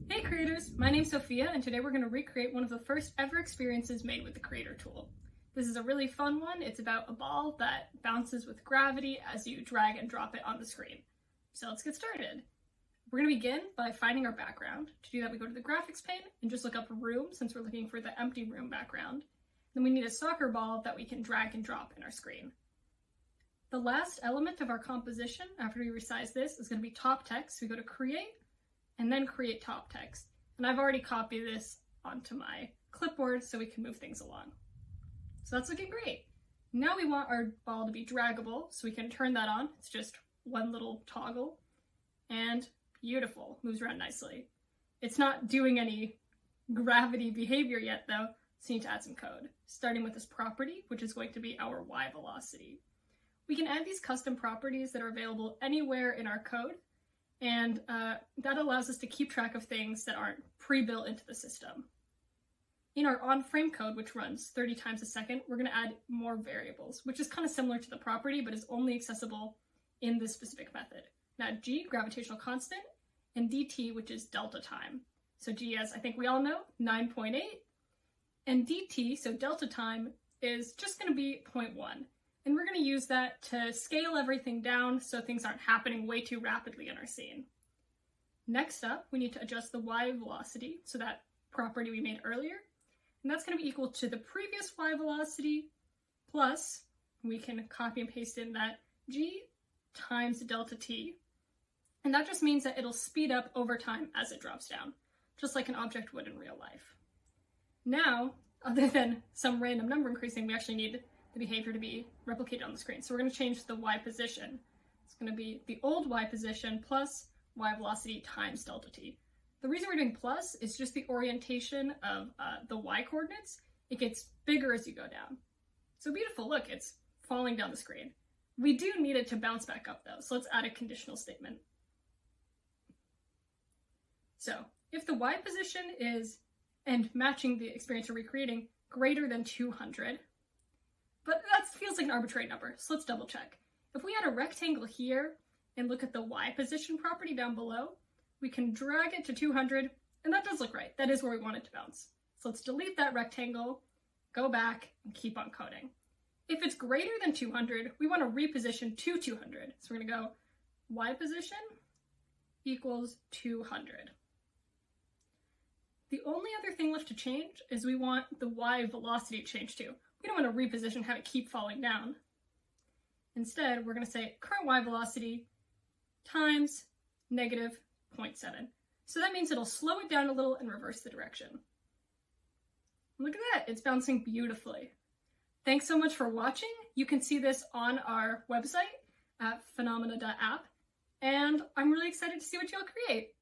Hey creators, my name's Sophia and today we're going to recreate one of the first ever experiences made with the creator tool. This is a really fun one. It's about a ball that bounces with gravity as you drag and drop it on the screen. So let's get started. We're going to begin by finding our background. To do that we go to the graphics pane and just look up room since we're looking for the empty room background. Then we need a soccer ball that we can drag and drop in our screen. The last element of our composition after we resize this is going to be top text. We go to create and then create top text. And I've already copied this onto my clipboard so we can move things along. So that's looking great. Now we want our ball to be draggable, so we can turn that on. It's just one little toggle, and beautiful, moves around nicely. It's not doing any gravity behavior yet though, so you need to add some code. Starting with this property, which is going to be our Y velocity. We can add these custom properties that are available anywhere in our code, and that allows us to keep track of things that aren't pre-built into the system. In our on-frame code, which runs 30 times a second, we're going to add more variables, which is kind of similar to the property, but is only accessible in this specific method. Now G, gravitational constant, and dt, which is delta time. So G, as I think we all know, 9.8, and dt, so delta time, is just going to be 0.1. And we're going to use that to scale everything down so things aren't happening way too rapidly in our scene. Next up, we need to adjust the Y velocity, so that property we made earlier. And that's going to be equal to the previous Y velocity plus, we can copy and paste in that G times delta T. And that just means that it'll speed up over time as it drops down, just like an object would in real life. Now, other than some random number increasing, we actually need the behavior to be replicated on the screen. So we're going to change the Y position. It's going to be the old Y position plus Y velocity times delta T. The reason we're doing plus is just the orientation of the Y coordinates. It gets bigger as you go down. So beautiful, look, it's falling down the screen. We do need it to bounce back up though, so let's add a conditional statement. So if the Y position is, and matching the experience we're recreating, greater than 200, but that feels like an arbitrary number, so let's double check. If we add a rectangle here and look at the Y position property down below, we can drag it to 200, and that does look right. That is where we want it to bounce. So let's delete that rectangle, go back, and keep on coding. If it's greater than 200, we want to reposition to 200. So we're going to go Y position equals 200. The only other thing left to change is we want the Y velocity to change too. We don't want to reposition, have it keep falling down. Instead, we're going to say current Y velocity times negative 0.7. So that means it'll slow it down a little and reverse the direction. Look at that, it's bouncing beautifully. Thanks so much for watching. You can see this on our website at phenomena.app, and I'm really excited to see what y'all create.